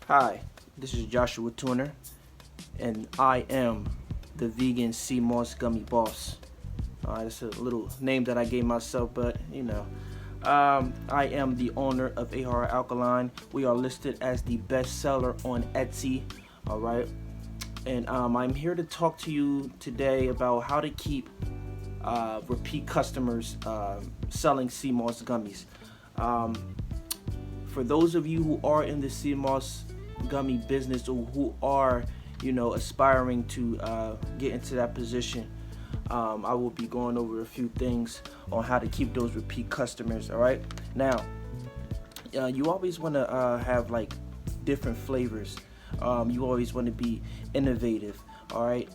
Hi, this is Joshua Tuner, and I am the Vegan Sea Moss Gummy Boss. That's a little name that I gave myself, but I am the owner of AR Alkaline. We are listed as the bestseller on Etsy. All right, and I'm here to talk to you today about how to keep repeat customers selling sea moss gummies. Um, for those of you who are in the sea moss gummy business or who are, aspiring to get into that position, I will be going over a few things on how to keep those repeat customers. All right. Now, you always want to have like different flavors. You always want to be innovative. All right.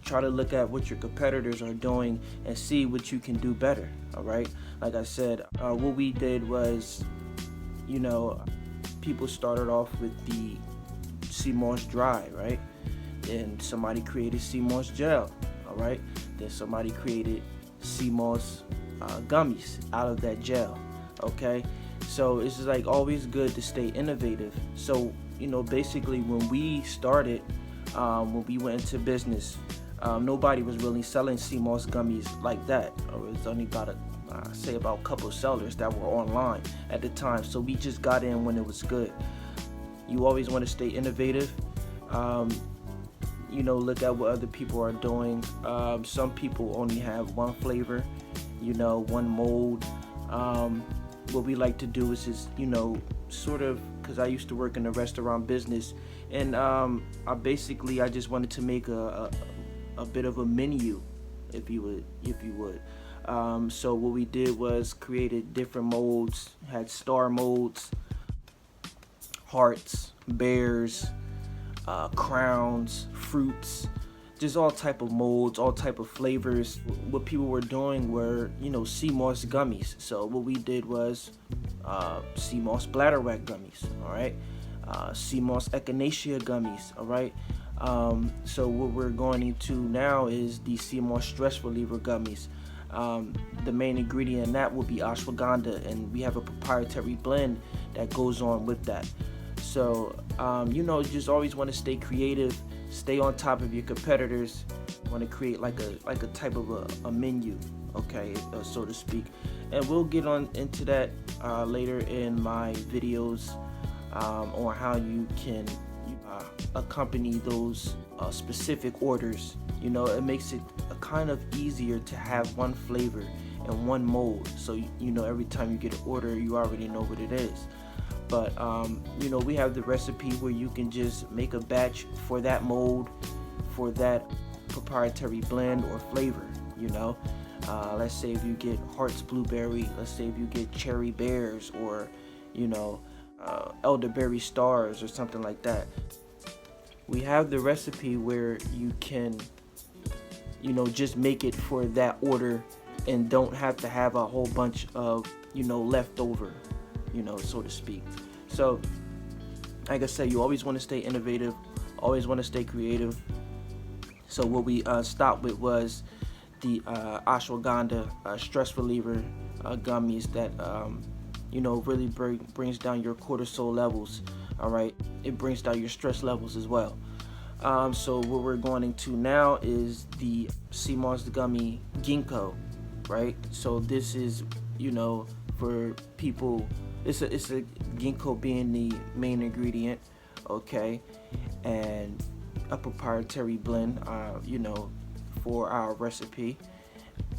Try to look at what your competitors are doing and see what you can do better. All right. Like I said, what we did was, people started off with the sea moss dry, right? Then somebody created sea moss gel, all right? Then somebody created sea moss gummies out of that gel, okay? So it's just like always good to stay innovative. So, basically when we started, when we went into business, nobody was really selling sea moss gummies like that. It was only about a couple sellers that were online at the time. So we just got in when it was good. You always want to stay innovative. Look at what other people are doing. Some people only have one flavor, one mold. What we like to do is just, sort of, because I used to work in the restaurant business, and I just wanted to make a bit of a menu, if you would. So what we did was created different molds, had star molds, hearts, bears, crowns, fruits, just all type of molds, all type of flavors. What people were doing were, sea moss gummies. So what we did was sea moss bladderwrack gummies, all right? Sea moss echinacea gummies, all right? So what we're going into now is the sea moss stress reliever gummies. The main ingredient in that will be ashwagandha, and we have a proprietary blend that goes on with that. So, just always want to stay creative, stay on top of your competitors. Want to create like a type of a menu, okay, so to speak. And we'll get on into that later in my videos on how you can accompany those specific orders. It makes it kind of easier to have one flavor and one mold. So every time you get an order, you already know what it is. But we have the recipe where you can just make a batch for that mold, for that proprietary blend or flavor. Let's say if you get Hearts Blueberry, let's say if you get Cherry Bears, or Elderberry Stars or something like that. We have the recipe where you can, just make it for that order and don't have to have a whole bunch of, leftover, so to speak. So, like I said, you always want to stay innovative, always want to stay creative. So what we stopped with was the ashwagandha stress reliever gummies that, really brings down your cortisol levels. All right, it brings down your stress levels as well. So what we're going into now is the sea moss gummy ginkgo, right? So this is, for people. It's a ginkgo being the main ingredient, okay, and a proprietary blend, for our recipe.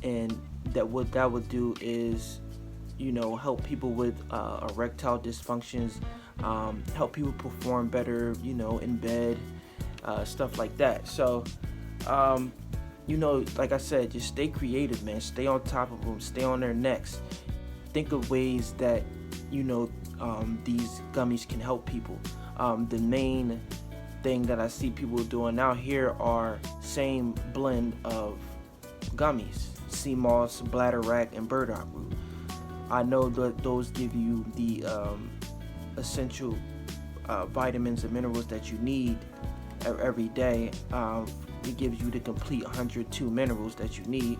And what that would do is, help people with erectile dysfunctions, help people perform better, in bed, stuff like that. So, like I said, just stay creative, man. Stay on top of them. Stay on their necks. Think of ways that, these gummies can help people. The main thing that I see people doing now here are same blend of gummies: sea moss, bladderwrack, and burdock root. I know that those give you the essential vitamins and minerals that you need every day. It gives you the complete 102 minerals that you need.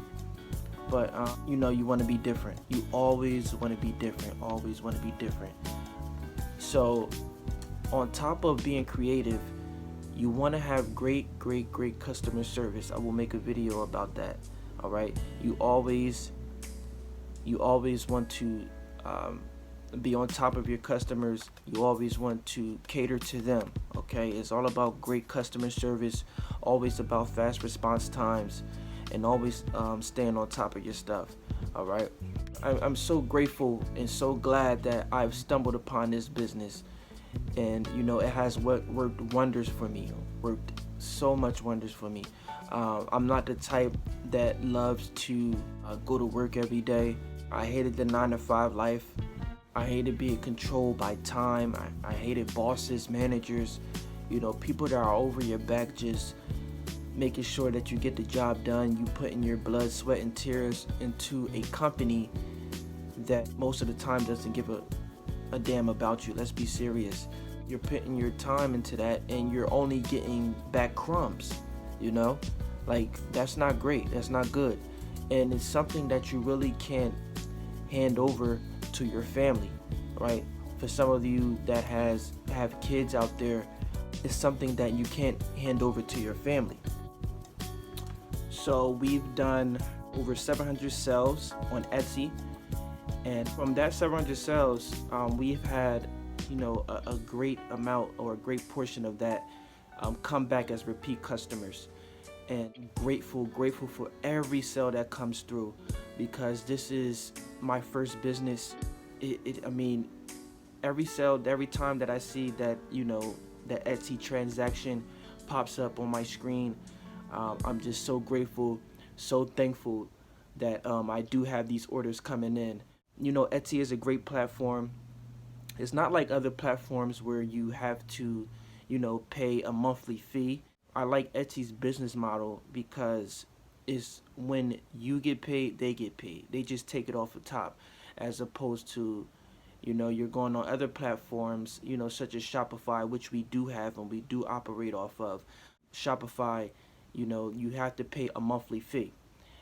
But you want to be different. You always want to be different. Always want to be different. So on top of being creative, you want to have great customer service. I will make a video about that. All right, you always want to be on top of your customers. You always want to cater to them. Okay, it's all about great customer service, always about fast response times, and always staying on top of your stuff. All right, I'm so grateful and so glad that I've stumbled upon this business, and it has worked wonders for me. Worked so much wonders for me. I'm not the type that loves to go to work every day. I hated the 9-to-5 life. I hated being controlled by time. I hated bosses, managers, people that are over your back, just making sure that you get the job done. You put in your blood, sweat, and tears into a company that most of the time doesn't give a damn about you. Let's be serious. You're putting your time into that and you're only getting back crumbs, Like, that's not great. That's not good. And it's something that you really can't hand over to your family, right? For some of you that have kids out there, it's something that you can't hand over to your family. So we've done over 700 sales on Etsy, and from that 700 sales, we've had a great amount, or a great portion of that come back as repeat customers. And grateful for every sale that comes through, because this is my first business. I mean, every sale, every time that I see that that Etsy transaction pops up on my screen, I'm just so grateful, so thankful that I do have these orders coming in. Etsy is a great platform. It's not like other platforms where you have to pay a monthly fee. I like Etsy's business model because it's when you get paid, they get paid. They just take it off the top, as opposed to, you're going on other platforms, such as Shopify, which we do have and we do operate off of. Shopify, you have to pay a monthly fee,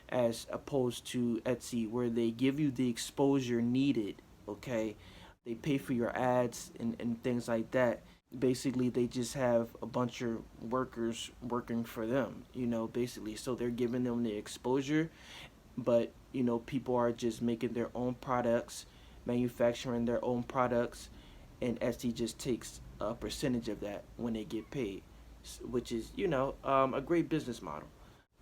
as opposed to Etsy, where they give you the exposure needed, okay? They pay for your ads and things like that. Basically, they just have a bunch of workers working for them, basically. So they're giving them the exposure, but, people are just making their own products, manufacturing their own products, and Etsy just takes a percentage of that when they get paid, which is, a great business model.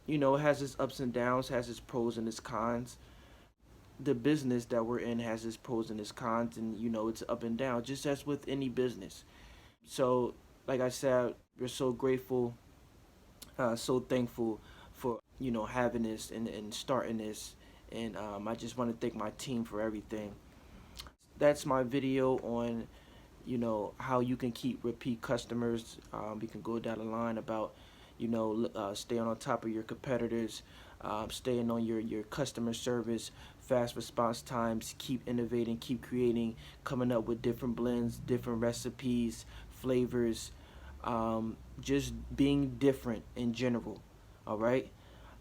It has its ups and downs, has its pros and its cons. The business that we're in has its pros and its cons, and, it's up and down, just as with any business. So, like I said, we're so grateful, so thankful for, having this and starting this. And I just want to thank my team for everything. That's my video on, how you can keep repeat customers. We can go down the line about, staying on top of your competitors, staying on your customer service, fast response times, keep innovating, keep creating, coming up with different blends, different recipes, flavors, just being different in general. All right.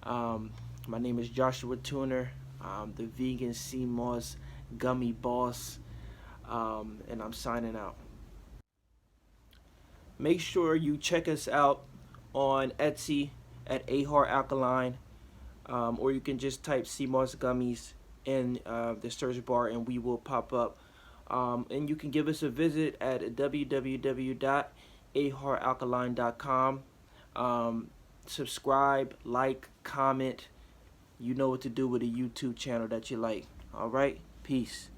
My name is Joshua Tuner. I'm the Vegan Sea Moss Gummy Boss, and I'm signing out. Make sure you check us out on Etsy at Ahar Alkaline, or you can just type Sea Moss Gummies in the search bar and we will pop up. And you can give us a visit at www.aharalkaline.com. Subscribe, like, comment. You know what to do with a YouTube channel that you like. All right? Peace.